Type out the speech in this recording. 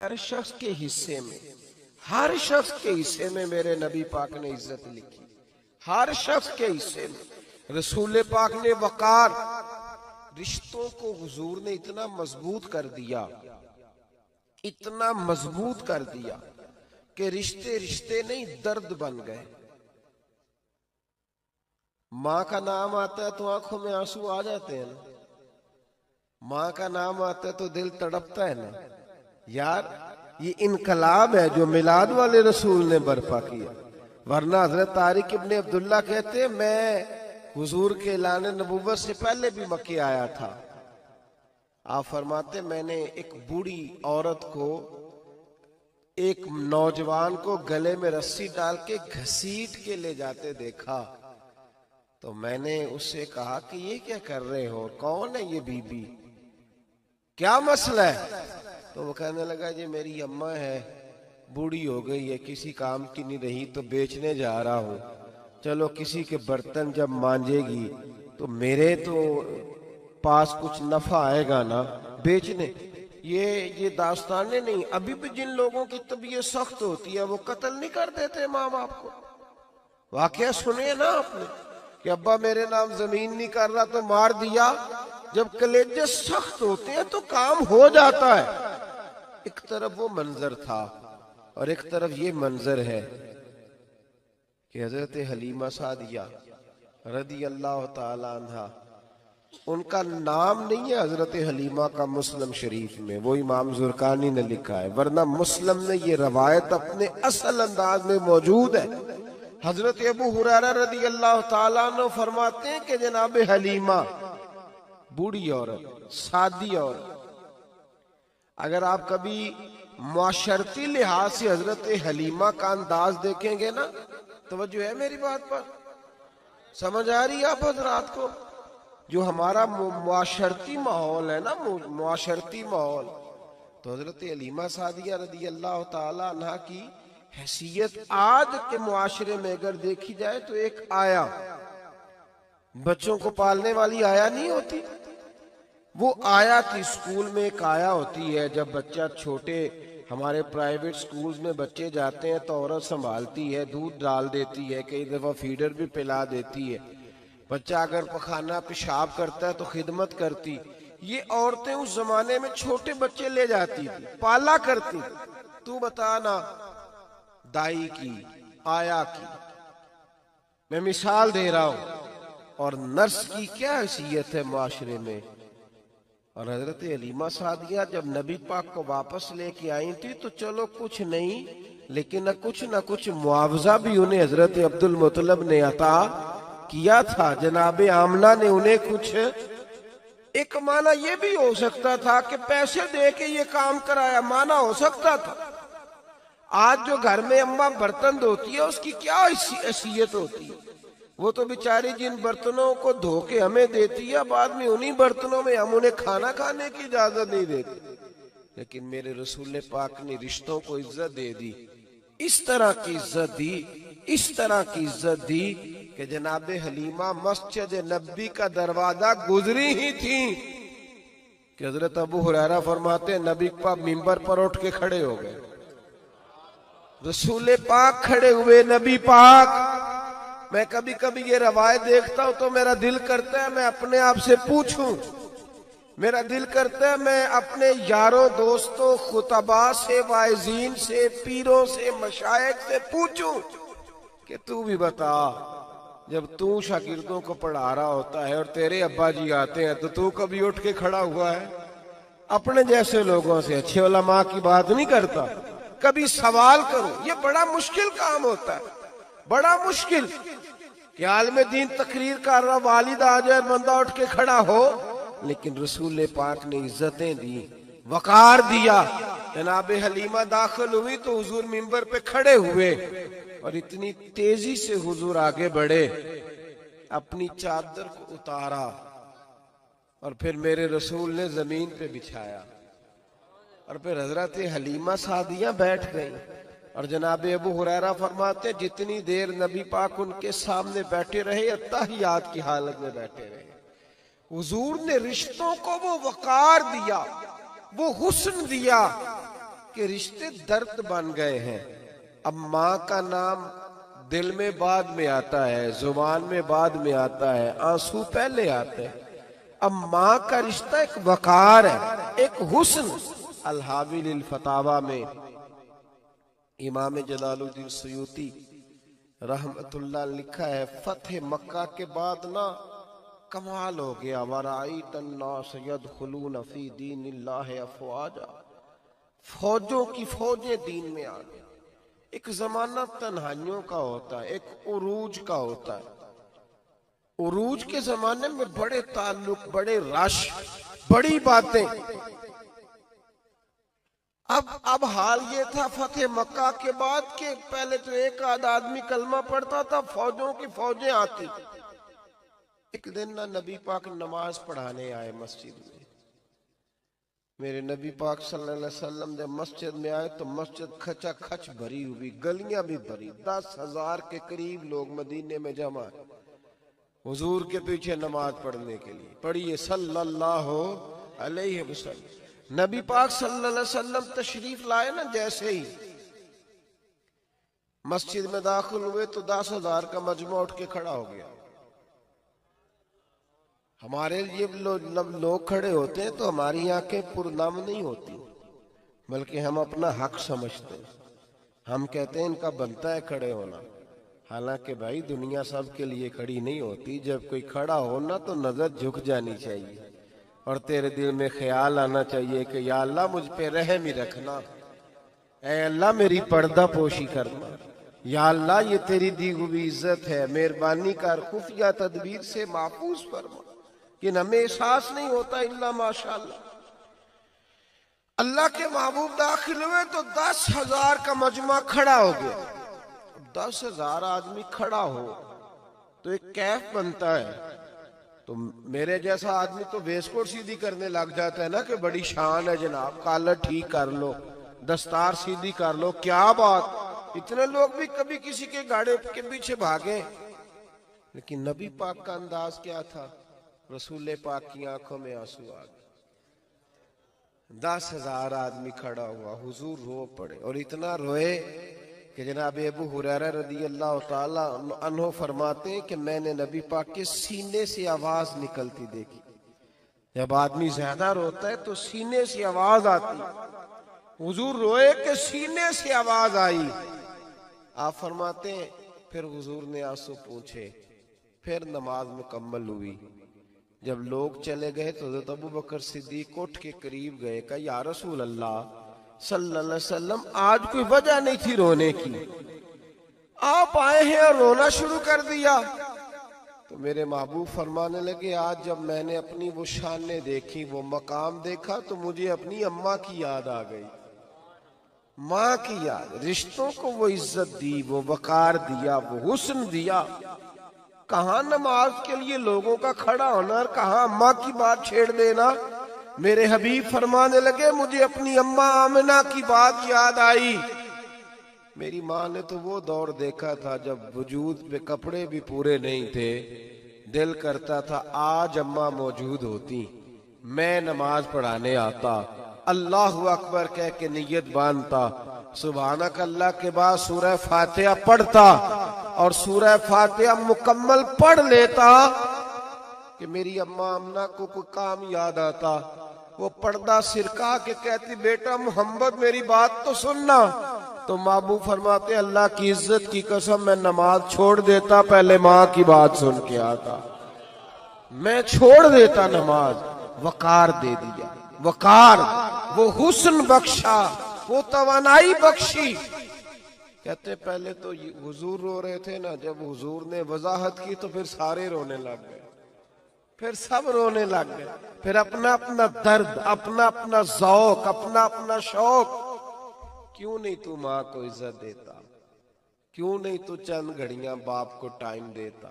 ہر شخص کے حصے میں، ہر شخص کے حصے میں میرے نبی پاک نے عزت لکھی، ہر شخص کے حصے میں رسول پاک نے وقار، رشتوں کو حضور نے اتنا مضبوط کر دیا، اتنا مضبوط کر دیا کہ رشتے رشتے نہیں درد بن گئے۔ ماں کا نام آتا ہے تو آنکھوں میں آنسو آ جاتے ہیں نا، ماں کا نام آتا ہے تو دل تڑپتا ہے نا۔ یار یہ انقلاب ہے جو میلاد والے رسول نے برپا کیا، ورنہ حضرت طارق ابن عبداللہ کہتے ہیں میں حضور کے اعلان نبوت سے پہلے بھی مکے آیا تھا۔ آپ فرماتے میں نے ایک بوڑھی عورت کو، ایک نوجوان کو گلے میں رسی ڈال کے گھسیٹ کے لے جاتے دیکھا، تو میں نے اس سے کہا کہ یہ کیا کر رہے ہو، کون ہے یہ بی بی، کیا مسئلہ ہے؟ تو وہ کہنے لگا جی میری اماں ہے، بوڑھی ہو گئی ہے، کسی کام کی نہیں رہی تو بیچنے جا رہا ہوں، چلو کسی کے برتن جب مانجے گی تو میرے تو پاس کچھ نفع آئے گا نا بیچنے۔ یہ داستانیں نہیں، ابھی بھی جن لوگوں کی طبیعت سخت ہوتی ہے وہ قتل نہیں کر دیتے ماں باپ کو۔ واقعہ سنے نا آپ نے کہ ابا میرے نام زمین نہیں کر رہا تو مار دیا۔ جب کلیجے سخت ہوتے ہیں تو کام ہو جاتا ہے۔ ایک طرف وہ منظر تھا اور ایک طرف یہ منظر ہے کہ حضرت حلیمہ سعدیہ رضی اللہ تعالی عنہ، ان کا نام نہیں ہے حضرت حلیمہ کا مسلم شریف میں، وہ امام زرقانی نے لکھا ہے، ورنہ مسلم نے یہ روایت اپنے اصل انداز میں موجود ہے۔ حضرت ابو ہریرہ رضی اللہ تعالیٰ عنہ فرماتے ہیں کہ جناب حلیمہ بوڑھی عورت، سادی عورت، اگر آپ کبھی معاشرتی لحاظ سے حضرت حلیمہ کا انداز دیکھیں گے نا، توجہ ہے میری بات پر، سمجھ آ رہی ہے آپ حضرات کو؟ جو ہمارا معاشرتی ماحول ہے نا، معاشرتی ماحول، تو حضرت حلیمہ سعدیہ رضی اللہ تعالی عنہ کی حیثیت آج کے معاشرے میں اگر دیکھی جائے تو ایک آیا، بچوں کو پالنے والی آیا نہیں ہوتی، وہ آیا تھی۔ اسکول میں ایک آیا ہوتی ہے، جب بچہ چھوٹے ہمارے پرائیویٹ سکولز میں بچے جاتے ہیں تو عورت سنبھالتی ہے، دودھ ڈال دیتی ہے، کئی دفعہ فیڈر بھی پلا دیتی ہے، بچہ اگر پخانہ پیشاب کرتا ہے تو خدمت کرتی۔ یہ عورتیں اس زمانے میں چھوٹے بچے لے جاتی تھی، پالا کرتی۔ تو بتانا دائی کی، آیا کی، میں مثال دے رہا ہوں، اور نرس کی کیا حیثیت ہے معاشرے میں۔ اور حضرت حلیمہ سعدیہ جب نبی پاک کو واپس لے کے آئی تھی تو چلو کچھ نہیں، لیکن نہ کچھ معاوضہ بھی انہیں حضرت عبد المطلب نے عطا کیا تھا۔ جناب آمنہ نے انہیں کچھ، ایک معنی یہ بھی ہو سکتا تھا کہ پیسے دے کے یہ کام کرایا، معنی ہو سکتا تھا۔ آج جو گھر میں اماں برتن دھوتی ہے اس کی کیا حیثیت ہوتی ہے، وہ تو بیچاری جن برتنوں کو دھو کے ہمیں دیتی ہے، بعد میں انہی برتنوں میں ہم انہیں کھانا کھانے کی اجازت نہیں دیتے۔ لیکن میرے رسول پاک نے رشتوں کو عزت دے دی، اس طرح کی عزت دی، اس طرح کی عزت دی کہ جناب حلیمہ مسجد نبی کا دروازہ گزری ہی تھی کہ حضرت ابو ہریرہ فرماتے ہیں نبی پاک منبر پر اٹھ کے کھڑے ہو گئے، رسول پاک کھڑے ہوئے، نبی پاک۔ میں کبھی کبھی یہ روایت دیکھتا ہوں تو میرا دل کرتا ہے میں اپنے آپ سے پوچھوں، میرا دل کرتا ہے میں اپنے یاروں دوستوں خطباء سے، واعظین سے، پیروں سے، مشائخ سے پوچھوں کہ تو بھی بتا، جب تو شاگردوں کو پڑھا رہا ہوتا ہے اور تیرے ابا جی آتے ہیں تو تو کبھی اٹھ کے کھڑا ہوا ہے؟ اپنے جیسے لوگوں سے، اچھے علماء کی بات نہیں کرتا، کبھی سوال کرو۔ یہ بڑا مشکل کام ہوتا ہے، بڑا مشکل کہ عالم دین تقریر کر رہا، والد آ جائے، بندہ اٹھ کے کھڑا ہو۔ لیکن رسول پاک نے عزتیں دی، وقار دیا۔ جناب حلیمہ داخل ہوئی تو حضور منبر پہ کھڑے ہوئے اور اتنی تیزی سے حضور آگے بڑھے، اپنی چادر کو اتارا اور پھر میرے رسول نے زمین پہ بچھایا، اور پھر حضرت حلیمہ سعدیہ بیٹھ گئی۔ اور جناب ابو ہریرہ فرماتے جتنی دیر نبی پاک ان کے سامنے بیٹھے رہے، اتحیات کی حالت میں بیٹھے رہے۔ حضور نے رشتوں کو وہ وقار دیا، وہ حسن دیا کہ رشتے درد بن گئے ہیں. اب ماں کا نام دل میں بعد میں آتا ہے, زبان میں بعد میں آتا ہے, آنسو پہلے آتے ہیں. اب ماں کا رشتہ ایک وقار ہے, ایک حسن. الحاوی للفتاوی میں امام جلال الدین سیوطی رحمت اللہ لکھا ہے, فتح مکہ کے بعد نا کمال ہو گیا. وَرَأَيْتَ النَّاسَ يَدْخُلُونَ فِي دِينِ اللَّهِ أَفْوَاجًا, فوجوں کی فوجیں دین میں آ گئی. ایک زمانہ تنہائیوں کا ہوتا ہے, ایک عروج کا ہوتا ہے. عروج کے زمانے میں بڑے تعلق, بڑے رش, بڑی باتیں. اب حال یہ تھا فتح مکہ کے بعد کہ پہلے تو ایک آدھ آدمی کلمہ پڑھتا تھا, فوجوں کی فوجیں آتی. ایک دن نہ نبی پاک نماز پڑھانے آئے مسجد میں. میرے نبی پاک صلی اللہ علیہ وسلم جب مسجد میں آئے تو مسجد کھچا کھچ بھری ہوئی, گلیاں بھی بھری, 10,000 کے قریب لوگ مدینے میں جمع ہیں حضور کے پیچھے نماز پڑھنے کے لیے. پڑھیے صلی اللہ علیہ وسلم. نبی پاک صلی اللہ علیہ وسلم تشریف لائے نا, جیسے ہی مسجد میں داخل ہوئے تو 10,000 کا مجمع اٹھ کے کھڑا ہو گیا. ہمارے لیے لوگ کھڑے ہوتے ہیں تو ہماری آنکھیں پرنم نہیں ہوتی, بلکہ ہم اپنا حق سمجھتے ہیں. ہم کہتے ہیں ان کا بنتا ہے کھڑے ہونا. حالانکہ بھائی دنیا سب کے لیے کھڑی نہیں ہوتی. جب کوئی کھڑا ہونا تو نظر جھک جانی چاہیے, اور تیرے دل میں خیال آنا چاہیے کہ یا اللہ مجھ پہ رحم ہی رکھنا, اے اللہ میری پردہ پوشی کرنا, یا اللہ یہ تیری دی ہوئی عزت ہے, مہربانی کر خفیہ تدبیر سے محفوظ فرما. کہ ہمیں احساس نہیں ہوتا الا ماشاءاللہ. اللہ کے محبوب داخل ہوئے تو 10,000 کا مجمع کھڑا ہو گیا. 10,000 آدمی کھڑا ہو تو ایک کیف بنتا ہے. تو میرے جیسا آدمی تو ویس کوٹ سیدھی کرنے لگ جاتا ہے نا کہ بڑی شان ہے جناب, کالر ٹھیک کر لو, دستار سیدھی کر لو, کیا بات. اتنے لوگ بھی کبھی کسی کے گاڑے کے پیچھے بھاگے. لیکن نبی پاک کا انداز کیا تھا, رسول پاک کی آنکھوں میں آنسو آ گئے. 10,000 آدمی کھڑا ہوا, حضور رو پڑے, اور اتنا روئے کہ جناب ابو ہریرہ رضی اللہ تعالی عنہ فرماتے ہیں کہ میں نے نبی پاک کے سینے سے آواز نکلتی دیکھی. جب آدمی زیادہ روتا ہے تو سینے سے آواز آتی. حضور روئے کہ سینے سے آواز آئی. آپ فرماتے ہیں پھر حضور نے آنسو پوچھے, پھر نماز مکمل ہوئی. جب لوگ چلے گئے تو حضرت ابو بکر صدیق اٹھ کے قریب گئے, کہا یا رسول اللہ صلی اللہ علیہ وسلم آج کوئی وجہ نہیں تھی رونے کی, آپ آئے ہیں اور رونا شروع کر دیا. تو میرے محبوب فرمانے لگے آج جب میں نے اپنی وہ شانیں دیکھی, وہ مقام دیکھا, تو مجھے اپنی اماں کی یاد آ گئی. ماں کی یاد, رشتوں کو وہ عزت دی, وہ وقار دیا, وہ حسن دیا. کہاں نماز کے لیے لوگوں کا کھڑا ہونا اور کہاں اماں کی بات چھیڑ دینا. میرے حبیب فرمانے لگے مجھے اپنی اماں آمنہ کی بات یاد آئی. میری ماں نے تو وہ دور دیکھا تھا جب وجود پہ کپڑے بھی پورے نہیں تھے, دل کرتا تھا آج اماں موجود ہوتی, میں نماز پڑھانے آتا, اللہ اکبر کہہ کے نیت باندھتا, سبحانک اللہ کے بعد سورہ فاتحہ پڑھتا, اور سورہ فاتحہ مکمل پڑھ لیتا کہ میری اماں آمنہ کو کوئی کام یاد آتا. وہ پردہ سرکا کے کہتی بیٹا محمد میری بات تو سننا. تو محبوب فرماتے اللہ کی عزت کی قسم میں نماز چھوڑ دیتا, پہلے ماں کی بات سن کے آتا. میں چھوڑ دیتا نماز. وقار دے دیا, وقار, وہ حسن بخشا, وہ توانائی بخشی. کہتے پہلے تو حضور رو رہے تھے نا, جب حضور نے وضاحت کی تو پھر سارے رونے لگ گئے, پھر سب رونے لگ گئے. پھر اپنا اپنا درد, اپنا اپنا ذوق, اپنا اپنا شوق. کیوں نہیں تو ماں کو عزت دیتا, کیوں نہیں تو چند گھڑیاں باپ کو ٹائم دیتا,